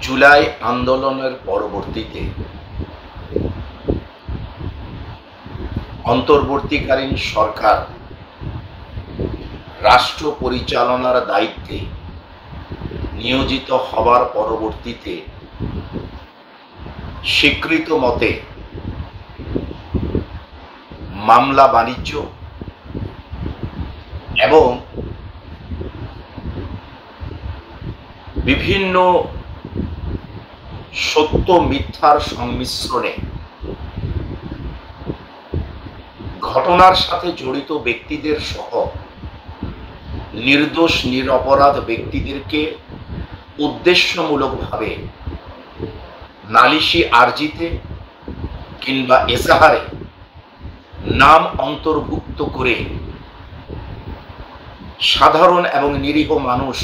জুলাই আন্দোলনের পরবর্তীতে অন্তর্বর্তীকালীন সরকার রাষ্ট্র পরিচালনার দায়িত্বে নিয়োজিত হবার পরবর্তীতে স্বীকৃত মতে মামলা বাণিজ্য এবং বিভিন্ন সত্য মিথ্যার সংমিশ্রণে ঘটনার সাথে জড়িত ব্যক্তিদের সহ নির্দোষ নিরপরাধ ব্যক্তিদেরকে উদ্দেশ্যমূলকভাবে নালিশি আর্জিতে কিংবা এজাহারে নাম অন্তর্ভুক্ত করে সাধারণ এবং নিরীহ মানুষ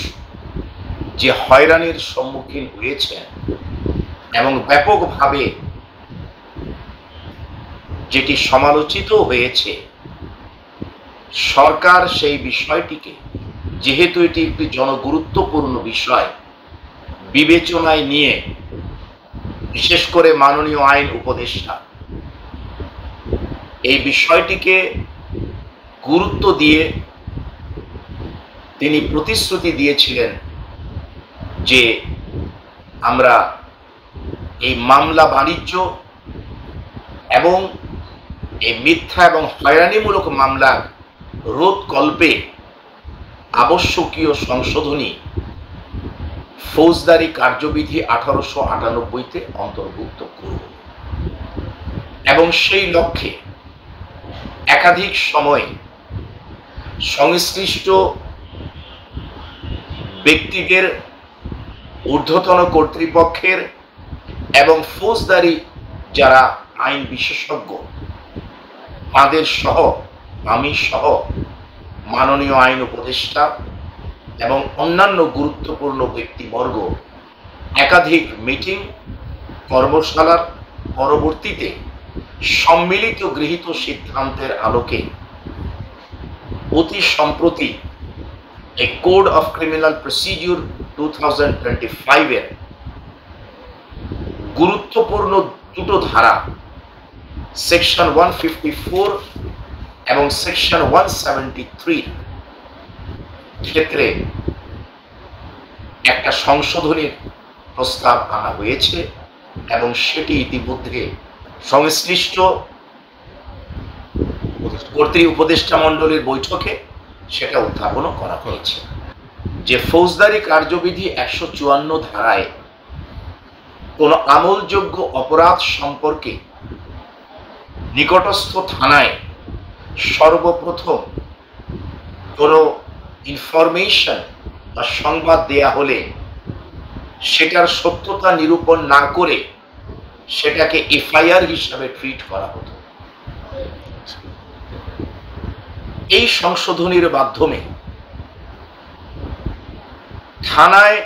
যে হয়রানির সম্মুখীন হয়েছেন এবং ব্যাপকভাবে যেটি সমালোচিত হয়েছে, সরকার সেই বিষয়টিকে, যেহেতু এটি একটি জনগুরুত্বপূর্ণ বিষয়, বিবেচনায় নিয়ে বিশেষ করে মাননীয় আইন উপদেষ্টা এই বিষয়টিকে গুরুত্ব দিয়ে তিনি প্রতিশ্রুতি দিয়েছিলেন যে আমরা এই মামলা বাণিজ্য এবং এই মিথ্যা এবং হয়রানিমূলক মামলার রোধকল্পে আবশ্যকীয় সংশোধনী ফৌজদারি কার্যবিধি 1898-তে অন্তর্ভুক্ত করব এবং সেই লক্ষ্যে একাধিক সময় সংশ্লিষ্ট ব্যক্তিদের, ঊর্ধ্বতন কর্তৃপক্ষের এবং ফৌজদারি যারা আইন বিশেষজ্ঞ তাদের সহ আমি সহ মাননীয় আইন উপদেষ্টা এবং অন্যান্য গুরুত্বপূর্ণ ব্যক্তিবর্গ একাধিক মিটিং কর্মশালার পরবর্তীতে সম্মিলিত গৃহীত সিদ্ধান্তের আলোকে অতি সম্প্রতি এ কোড অফ ক্রিমিনাল প্রসিডিউর 2025-এর গুরুত্বপূর্ণ দুটো ধারা সেকশন 154 এবং সেকশন 173 ক্ষেত্রে একটা সংশোধনীর প্রস্তাব আনা হয়েছে এবং সেটি ইতিমধ্যে সংশ্লিষ্ট কর্তৃ উপদেষ্টা মণ্ডলীর বৈঠকে সেটা উত্থাপনও করা হয়েছে। যে ফৌজদারি কার্যবিধি 154 ধারায় কোনো আমলযোগ্য অপরাধ সম্পর্কে নিকটস্থ থানায় সর্বপ্রথম কোনো ইনফরমেশন বা সংবাদ দেয়া হলে সেটার সত্যতা নিরূপণ না করে সেটাকে এফআইআর হিসাবে ট্রিট করা হতো। এই সংশোধনীর মাধ্যমে থানায়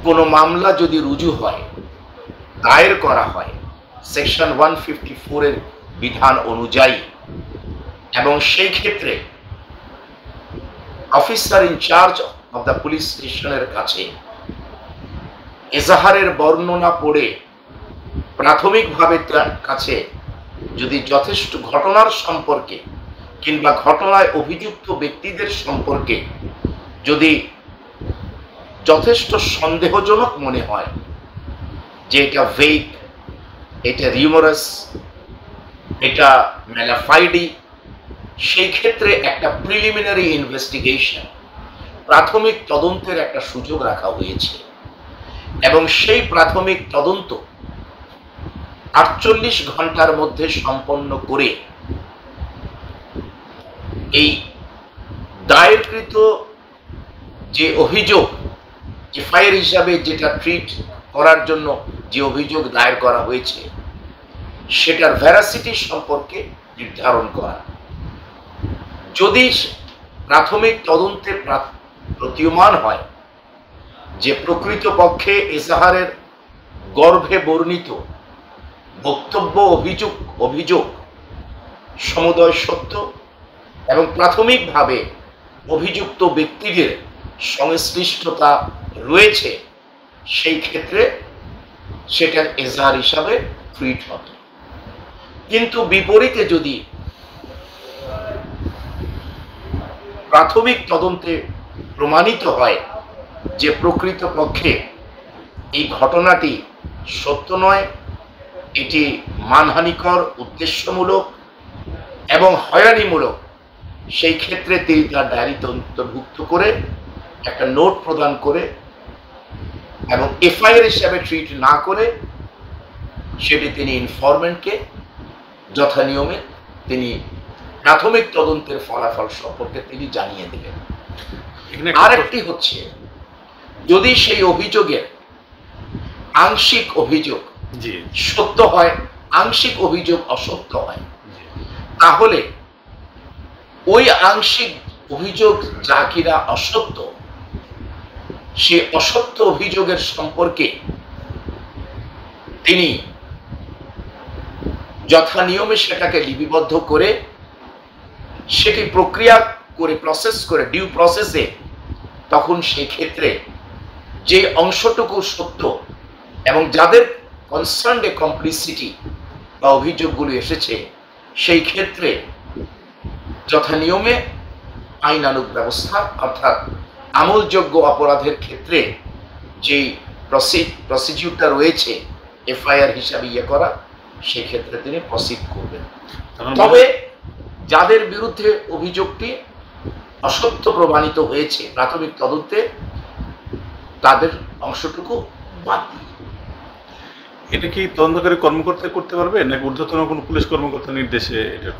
কোনো মামলা যদি রুজু হয়, দায়ের করা হয় সেকশন 154-এর বিধান অনুযায়ী, এবং সেই ক্ষেত্রে officer in charge of the police স্টেশনের কাছে এজাহারের বর্ণনা পড়ে প্রাথমিকভাবে তার কাছে যদি যথেষ্ট ঘটনার সম্পর্কে কিংবা ঘটনায় অভিযুক্ত ব্যক্তিদের সম্পর্কে যদি যথেষ্ট সন্দেহজনক মনে হয় যে এটা ভেগ, এটা রিউমারাস, এটা ম্যালাফাইডি, সেই ক্ষেত্রে একটা প্রিলিমিনারি ইনভেস্টিগেশন, প্রাথমিক তদন্তের একটা সুযোগ রাখা হয়েছে এবং সেই প্রাথমিক তদন্ত 48 ঘন্টার মধ্যে সম্পন্ন করে এই দায়েরকৃত যে অভিযোগ এফআইআর হিসাবে যেটা ট্রিট করার জন্য যে অভিযোগ দায়ের করা হয়েছে সেটার ভ্যারাসিটি সম্পর্কে নির্ধারণ করা। যদি প্রাথমিক তদন্তে প্রতীয়মান হয় যে প্রকৃতপক্ষে এজাহারের গর্ভে বর্ণিত বক্তব্য অভিযোগ সমুদয় সত্য এবং প্রাথমিকভাবে অভিযুক্ত ব্যক্তিদের সংশ্লিষ্টতা রয়েছে, সেই ক্ষেত্রে সেটার এজাহার হিসাবে ট্রিট হতো। কিন্তু বিপরীতে যদি প্রাথমিক তদন্তে প্রমাণিত হয় যে প্রকৃতপক্ষে এই ঘটনাটি সত্য নয়, এটি মানহানিকর, উদ্দেশ্যমূলক এবং হয়রানিমূলক, সেই ক্ষেত্রে তিনি তার ডায়েরিতে অন্তর্ভুক্ত করে একটা নোট প্রদান করে এবং এফআইআর হিসাবে ট্রিট না করে সেটি তিনি ইনফরমেন্টকে যথানিয়মে তিনি প্রাথমিক তদন্তের ফলাফল সম্পর্কে তিনি জানিয়ে দেবেন। আরেকটি হচ্ছে, যদি সেই অভিযোগের আংশিক অভিযোগ সত্য হয়, আংশিক অভিযোগ অসত্য হয়, তাহলে ওই আংশিক অভিযোগ যা কিনা অসত্য, সে অসত্য অভিযোগের সম্পর্কে তিনি যথানিয়মে সেটাকে লিপিবদ্ধ করে সেটি প্রক্রিয়া করে প্রসেস করে ডিউ প্রসেসে, তখন সেই ক্ষেত্রে যে অংশটুকু সত্য এবং যাদের কনসার্নড কমপ্লিসিটি বা অভিযোগগুলো এসেছে, সেই ক্ষেত্রে যথানিয়মে আইনানুগ ব্যবস্থা, অর্থাৎ আমলযোগ্য অপরাধের ক্ষেত্রে যেই প্রসিডিউরটা রয়েছে এফআইআর হিসাবে করা, সেই ক্ষেত্রে তিনি প্রসিড করবেন। তবে যাদের বিরুদ্ধে অভিযোগটি অসত্য প্রমাণিত হয়েছে প্রাথমিক তদন্তে, তাদের অংশটুকু বাদ দিয়ে। এটা কি তদন্তকারী কর্মকর্তা করতে পারবে নাকি ঊর্ধ্বতন কোনো পুলিশ কর্মকর্তার নির্দেশে এটা?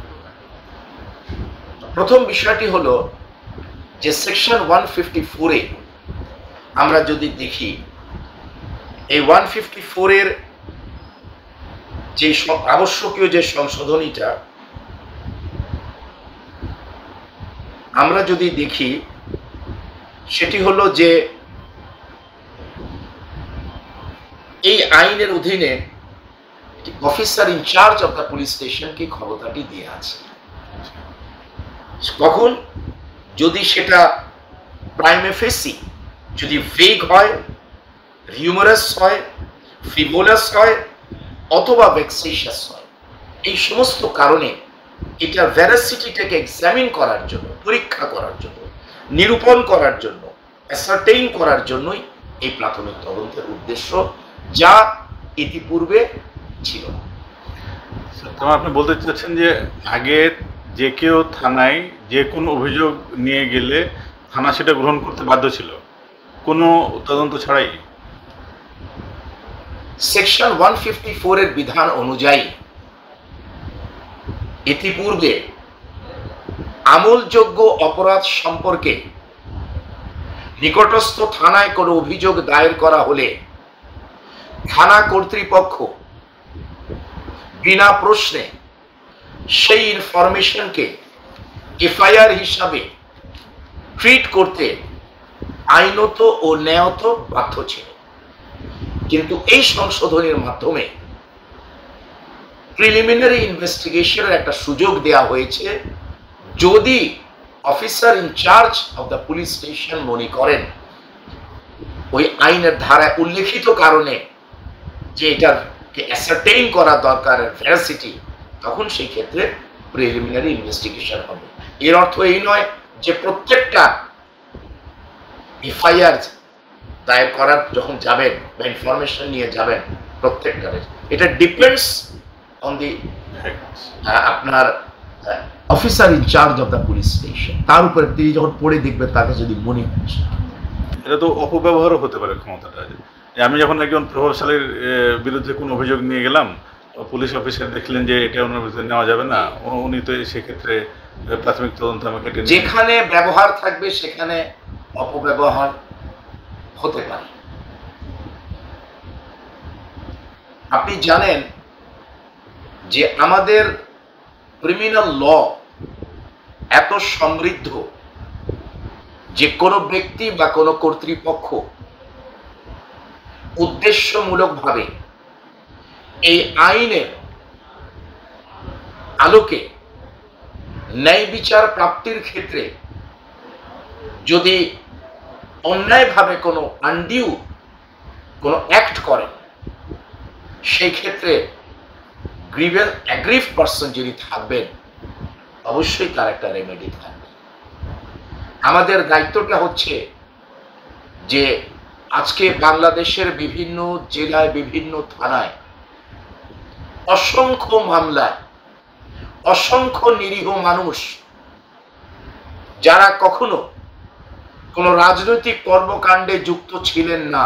প্রথম বিষয়টি হলো যে সেকশন 154-এ আমরা যদি দেখি, এই 154-এর যে আবশ্যকীয় যে সংশোধনীটা আমরা যদি দেখি, সেটি হলো যে এই আইনের অধীনে officer in charge of the police স্টেশনকে ক্ষমতাটি দেওয়া আছে। কখন? যদি সেটা প্রাইমে ফেসি, যদি ভেগ হয়, হিউমারাস হয়, ফ্রিভোলাস হয়, অথবা ভেক্সেশাস হয়, এই সমস্ত কারণে এটা ভ্যারাসিটিটাকে এক্সামিন করার জন্য, পরীক্ষা করার জন্য, নিরূপণ করার জন্য, অ্যাসার্টেইন করার জন্যই এই প্রাথমিক তদন্তের উদ্দেশ্য, যা ইতিপূর্বে ছিল না। আপনি বলতে চাচ্ছেন যে আগে যে কেউ থানায় যে কোনো অভিযোগ নিয়ে গেলে থানা সেটা গ্রহণ করতে বাধ্য ছিল, কোনো তদন্ত ছাড়াই? সেকশন 154-এর বিধান অনুযায়ী ইতিপূর্বে আমলযোগ্য অপরাধ সম্পর্কে নিকটস্থ থানায় কোনো অভিযোগ দায়ের করা হলে থানা কর্তৃপক্ষ বিনা প্রশ্নে সেই ইনফরমেশনকে এফআইআর হিসাবে ট্রিট করতে আইনত ও ন্যায়ত বাধ্য ছিল। কিন্তু এই সংশোধনের মাধ্যমে প্রিলিমিনারি ইনভেস্টিগেশনের একটা সুযোগ দেওয়া হয়েছে, যদি officer in charge of the police station মনে করেন ওই আইনের ধারায় উল্লেখিত কারণে যে এটাকে অ্যাসার্টেইন করা দরকার ভ্যারাসিটি, তখন সেই ক্ষেত্রে প্রিলিমিনারি ইনভেস্টিগেশন হবে। এর অর্থ এই নয় যে প্রত্যেকটা এফআইআর দায়ের করার যখন যাবেন বা ইনফরমেশন নিয়ে যাবেন প্রত্যেকটার, এটা ডিপেন্ডস অন দি আপনার officer in charge of the police station, তার উপরে তিনি যখন পড়ে দেখবেন তাকে যদি মনে হয়। এটা তো অপব্যবহারও হতে পারে ক্ষমতাটা। আমি যখন একজন প্রভাবশালীর বিরুদ্ধে কোনো অভিযোগ নিয়ে গেলাম, পুলিশ অফিসার দেখলেন যে এটা ওনার বিরুদ্ধে নেওয়া যাবে না, উনি তো সেক্ষেত্রে প্রাথমিক তদন্ত আমাকে যেখানে ব্যবহার থাকবে সেখানে অপব্যবহার হতে পারে। আপনি জানেন যে আমাদের ক্রিমিনাল ল এত সমৃদ্ধ যে কোনো ব্যক্তি বা কোনো কর্তৃপক্ষ উদ্দেশ্যমূলকভাবে এই আইনের আলোকে ন্যায় বিচার প্রাপ্তির ক্ষেত্রে যদি অন্যায়ভাবে কোনো আনডিউ কোনো অ্যাক্ট করেন, সেই ক্ষেত্রে অ্যাগ্রিভ পার্সন যিনি থাকবেন অবশ্যই তার একটা রেমেডি থাকবে। আমাদের দায়িত্বটা হচ্ছে যে আজকে বাংলাদেশের বিভিন্ন জেলায় বিভিন্ন থানায় অসংখ্য মামলায় অসংখ্য নিরীহ মানুষ যারা কখনো কোনো রাজনৈতিক কর্মকাণ্ডে যুক্ত ছিলেন না,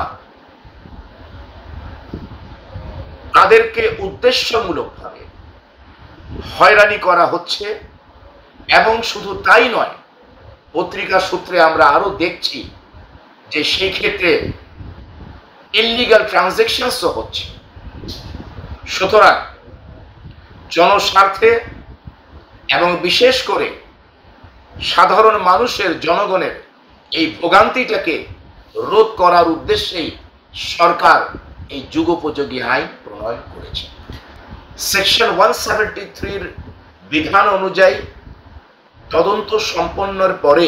তাদেরকে উদ্দেশ্যমূলকভাবে হয়রানি করা হচ্ছে। এবং শুধু তাই নয়, পত্রিকা সূত্রে আমরা আরো দেখছি যে সেই ক্ষেত্রে ইললিগাল ট্রানজ্যাকশনসও হচ্ছে। সুতরাং জনস্বার্থে এবং বিশেষ করে সাধারণ মানুষের, জনগণের এই ভোগান্তিটাকে রোধ করার উদ্দেশ্যেই সরকার এই যুগোপযোগী আইন প্রণয়ন করেছে। সেকশন 173 বিধান অনুযায়ী তদন্ত সম্পন্নের পরে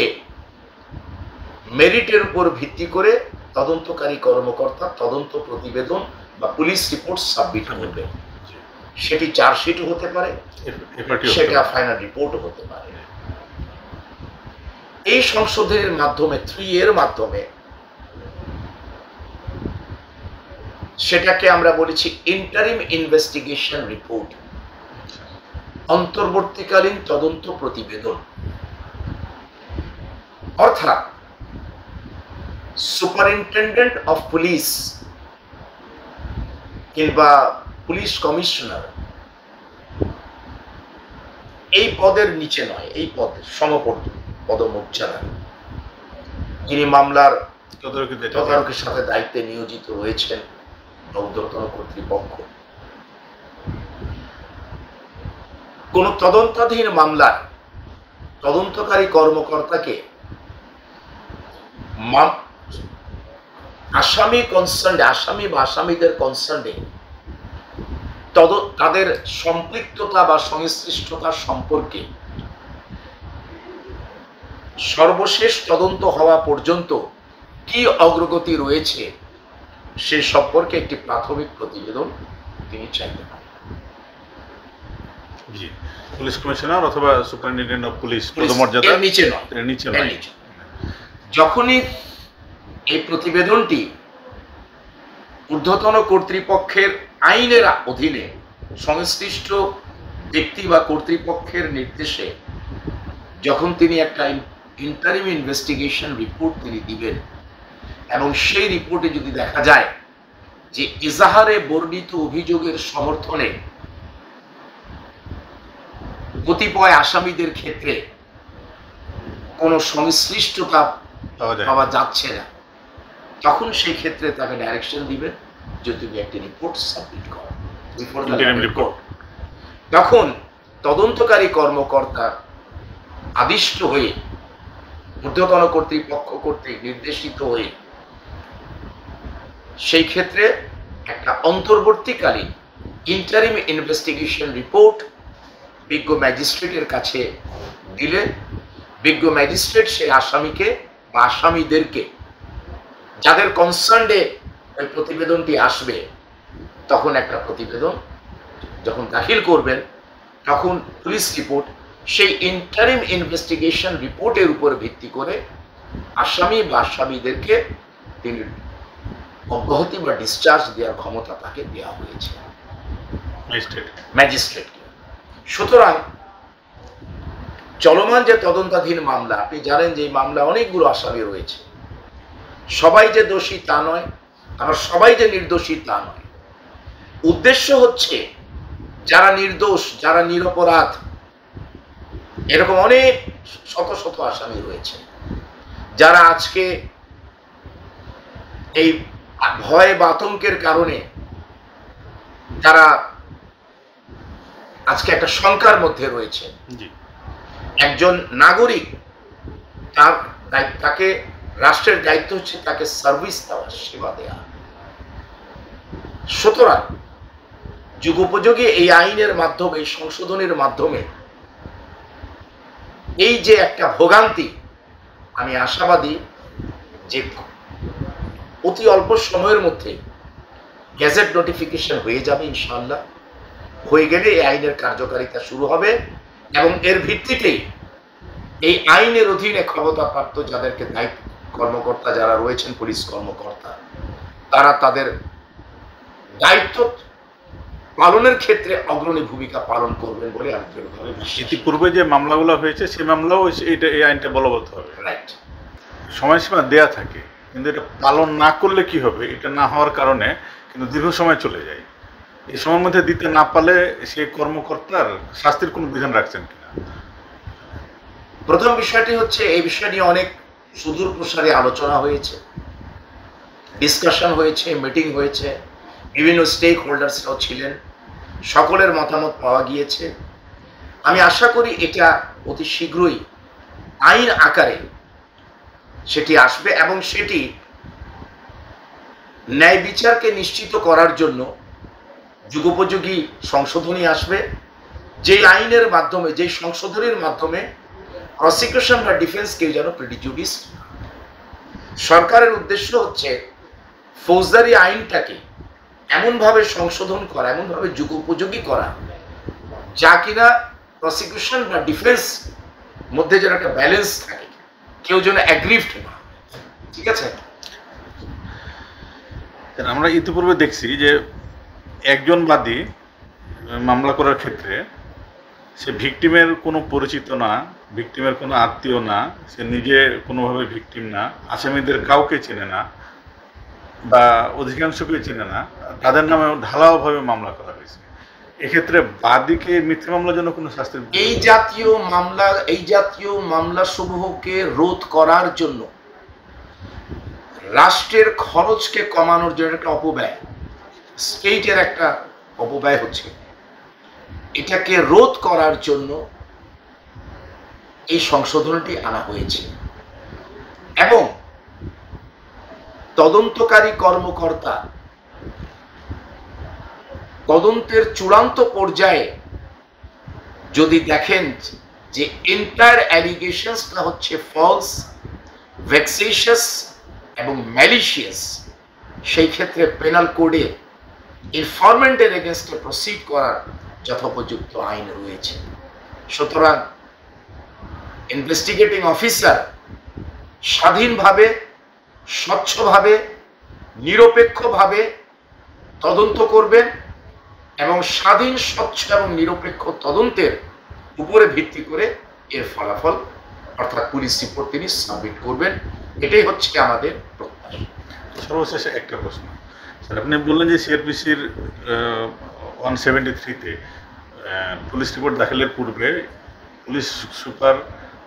মেরিটের উপর ভিত্তি করে তদন্তকারী কর্মকর্তা তদন্ত প্রতিবেদন বা পুলিশ রিপোর্ট সাবমিট করবে। সেটি চার্জশিটও হতে পারে, সেটা ফাইনাল রিপোর্টও হতে পারে। এই সংশোধনের মাধ্যমে 3 এর মাধ্যমে সেটাকে আমরা বলেছি ইন্টারিম ইনভেস্টিগেশন রিপোর্ট, অন্তর্বর্তীকালীন তদন্ত প্রতিবেদন। অর্থাৎ সুপারিনটেন্ডেন্ট অফ পুলিশ কিংবা পুলিশ কমিশনার এই পদের নিচে নয়, এই পদের সমপদ পদমর্যাদা যিনি মামলার তদারকির সাথে দায়িত্বে নিয়োজিত হয়েছেন ঊর্ধ্বতন কর্তৃপক্ষ। কোন তদন্তাধীন মামলার তদন্তকারী কর্মকর্তাকে আসামি বা আসামিদের কনসার্নে তাদের সম্পৃক্ততা বা সংশ্লিষ্টতা সম্পর্কে সর্বশেষ তদন্ত হওয়া পর্যন্ত কি অগ্রগতি রয়েছে সে সম্পর্কে একটি প্রাথমিক প্রতিবেদন তিনি চাইতে পারেন। পুলিশ কমিশনার অথবা সুপারিনটেন্ডেন্ট অফ পুলিশ পদমর্যাদা নিচে নয়। যখনই এই প্রতিবেদনটি ঊর্ধ্বতন কর্তৃপক্ষের আইনের অধীনে সংশ্লিষ্ট ব্যক্তি বা কর্তৃপক্ষের নির্দেশে যখন তিনি একটা ইন্টারিম ইনভেস্টিগেশন রিপোর্ট তিনি দিবেন এবং সেই রিপোর্টে যদি দেখা যায় যে ইজাহারে বর্ণিত অভিযোগের সমর্থনে কতিপয় আসামিদের ক্ষেত্রে কোনো সংশ্লিষ্টতা পাওয়া যাচ্ছে না, তখন সেই ক্ষেত্রে তাকে ডাইরেকশন দিবেন যে তুমি একটি রিপোর্ট সাবমিট করো। তখন তদন্তকারী কর্মকর্তা আদিষ্ট হয়ে ঊর্ধ্বতন কর্তৃপক্ষ কর্তৃক নির্দেশিত হয়ে সেই ক্ষেত্রে একটা অন্তর্বর্তীকালীন ইন্টারিম ইনভেস্টিগেশন রিপোর্ট বিজ্ঞ ম্যাজিস্ট্রেটের কাছে দিলে বিজ্ঞ ম্যাজিস্ট্রেট সেই আসামিকে বা আসামিদেরকে যাদের কনসার্নে ওই প্রতিবেদনটি আসবে তখন একটা প্রতিবেদন যখন দাখিল করবেন তখন পুলিশ রিপোর্ট সেই ইন্টারিম ইনভেস্টিগেশন রিপোর্টের উপর ভিত্তি করে আসামি বা আসামিদেরকে তিনি অব্যাহতি বা ডিসচার্জ দেওয়ার ক্ষমতা তাকে দেওয়া হয়েছে ম্যাজিস্ট্রেটকে। সুতরাং চলমান যে তদন্তাধীন মামলা, আপনি জানেন যে এই মামলা অনেকগুলো আসামি রয়েছে, সবাই যে দোষী তা নয়, আবার সবাই যে নির্দোষী তা নয়। উদ্দেশ্য হচ্ছে যারা নির্দোষ, যারা নিরপরাধ, এরকম অনেক শত শত আসামি রয়েছে যারা আজকে এই ভয় বা আতঙ্কের কারণে তারা আজকে একটা শঙ্কার মধ্যে রয়েছে। একজন নাগরিক তাকে রাষ্ট্রের দায়িত্ব হচ্ছে তাকে সার্ভিস দেওয়া, সেবা দেওয়া। সুতরাং যুগোপযোগী এই আইনের মাধ্যমে, এই সংশোধনের মাধ্যমে এই যে একটা ভোগান্তি, আমি আশাবাদী যে অতি অল্প সময়ের মধ্যে গ্যাজেট নোটিফিকেশন হয়ে যাবে ইনশাআল্লাহ। হয়ে গেলে এই আইনের কার্যকারিতা শুরু হবে এবং এর ভিত্তিতেই এই আইনের অধীনে ক্ষমতাপ্রাপ্ত যাদেরকে দায়িত্ব কর্মকর্তা যারা রয়েছেন, পুলিশ কর্মকর্তা, তারা তাদের দায়িত্ব পালনের ক্ষেত্রে অগ্রণী ভূমিকা পালন করবেন বলে আমি দৃঢ়ভাবে বিশ্বাসী। ইতিপূর্বে যে মামলাগুলো হয়েছে সেই মামলাও এই আইনটা বলবৎ হবে। রাইট। সময়সীমা দেয়া থাকে, কিন্তু এটা পালন না করলে কি হবে, এটা না হওয়ার কারণে কিন্তু দীর্ঘ সময় চলে যায়। এই সময়ের মধ্যে দিতে না পারলে সেই কর্মকর্তার শাস্তির কোনো বিধান রাখছেন কিনা? প্রথম বিষয়টি হচ্ছে এই বিষয় নিয়ে অনেক সুদূর প্রসারে আলোচনা হয়েছে, ডিসকাশন হয়েছে, মিটিং হয়েছে, বিভিন্ন স্টেক হোল্ডার্সরাও ছিলেন, সকলের মতামত পাওয়া গিয়েছে। আমি আশা করি এটা অতি শীঘ্রই আইন আকারে সেটি আসবে এবং সেটি ন্যায় বিচারকে নিশ্চিত করার জন্য যুগোপযোগী সংশোধনী আসবে, যেই আইনের মাধ্যমে, যেই সংশোধনীর মাধ্যমে প্রসিকিউশন বা ডিফেন্স কেউ যেন প্রিজুডিস। সরকারের উদ্দেশ্য হচ্ছে ফৌজদারি আইনটাকে এমনভাবে সংশোধন করা, এমনভাবে যুগোপযোগী করা, যা কিনা প্রসিকিউশন বা ডিফেন্স মধ্যে যেন একটা ব্যালেন্স থাকে, কেউ যেন অ্যাগ্রিভড না। ঠিক আছে? আমরা ইতিপূর্বে দেখছি যে একজন বাদী মামলা করার ক্ষেত্রে সে ভিকটিমের কোনো পরিচিত না, ভিকটিমের কোনো আত্মীয় না, সে নিজে কোনোভাবে ভিকটিম না, আসামিদের কাউকে চেনে না বা অধিকাংশকে চেনে না, তাদের নামে ঢালাওভাবে মামলা করা হয়েছে। এক্ষেত্রে বাদীকে মিথ্যা মামলার জন্য কোনো শাস্তি, এই জাতীয় মামলা সমূহকে রোধ করার জন্য, রাষ্ট্রের খরচকে কমানোর জন্য একটা অপব্যয়, স্টেটের একটা অপব্যয় হচ্ছে, এটাকে রোধ করার জন্য এই সংশোধনটি আনা হয়েছে এবং তদন্তকারী কর্মকর্তা তদন্তের চূড়ান্ত পর্যায়ে যদি দেখেন যে এন্টায়ার অ্যালিগেশনসটা হচ্ছে ফলস, ভেক্সেশিয়াস এবং ম্যালিশিয়াস, সেই ক্ষেত্রে পেনাল কোডে ইনফরমেন্টের এগেনস্টে প্রসিড করার যথোপযুক্ত আইন রয়েছে। সুতরাং ইনভেস্টিগেটিং অফিসার স্বাধীনভাবে, স্বচ্ছভাবে, নিরপেক্ষভাবে তদন্ত করবেন এবং স্বাধীন, স্বচ্ছ এবং নিরপেক্ষ তদন্তের উপরে ভিত্তি করে এর ফলাফল অর্থাৎ পুলিশ রিপোর্ট তিনি সাবমিট করবেন। এটাই হচ্ছে আমাদের প্রত্যাশা। সর্বশেষ একটা প্রশ্ন স্যার, আপনি বললেন যে সিআরপিসির 173-তে পুলিশ রিপোর্ট দাখিলের পূর্বে পুলিশ সুপার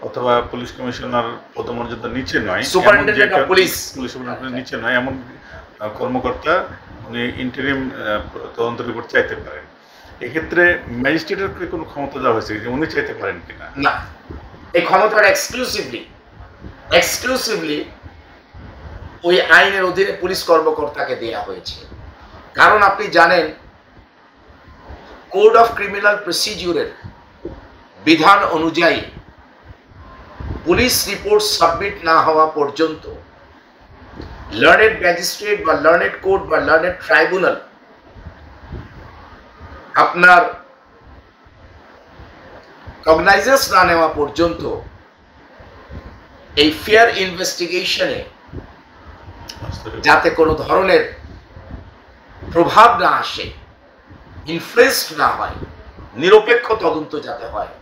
অথবা পুলিশ কমিশনার পদমর্যাদার নিচে নয়, পুলিশ সুপারিনটেন্ডেন্টের নিচে নয় এমন কর্মকর্তা উনি ইন্টারিম তদন্ত রিপোর্ট চাইতে পারেন। এক্ষেত্রে ম্যাজিস্ট্রেটের কোনো ক্ষমতা দেওয়া হয়েছে যে উনি চাইতে পারেন কিনা? না, এই ক্ষমতাটা এক্সক্লুসিভলি ওই আইনের অধীনে পুলিশ কর্মকর্তাকে দেয়া হয়েছে। কারণ আপনি জানেন কোড অফ ক্রিমিনাল প্রসিডিউরের বিধান অনুযায়ী পুলিশ রিপোর্ট সাবমিট না হওয়া পর্যন্ত লার্নেড ম্যাজিস্ট্রেট বা লার্নেড কোর্ট বা লার্নেড ট্রাইব্যুনাল আপনার কগনাইজেন্স না নেওয়া পর্যন্ত এই ফেয়ার ইনভেস্টিগেশনে যাতে কোনো ধরনের প্রভাব না আসে, ইনফ্লুয়েন্স না হয়, নিরপেক্ষ তদন্ত যাতে হয়,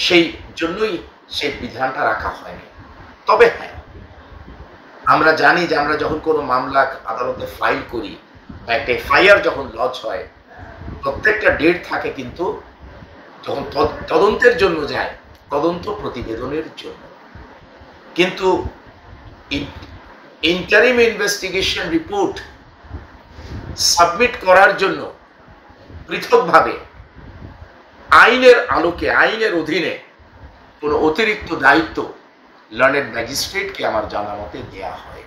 সেই জন্যই সেই বিধানটা রাখা হয়নি। তবে হ্যাঁ, আমরা জানি যে আমরা যখন কোনো মামলা আদালতে ফাইল করি বা একটা এফআইআর যখন লঞ্চ হয়, প্রত্যেকটা ডেট থাকে কিন্তু যখন তদন্তের জন্য যায়, তদন্ত প্রতিবেদনের জন্য। কিন্তু ইন্টারিম ইনভেস্টিগেশন রিপোর্ট সাবমিট করার জন্য পৃথকভাবে আইনের আলোকে, আইনের অধীনে কোনো অতিরিক্ত দায়িত্ব লার্নেড ম্যাজিস্ট্রেটকে আমার জানা মতে দেওয়া হয়।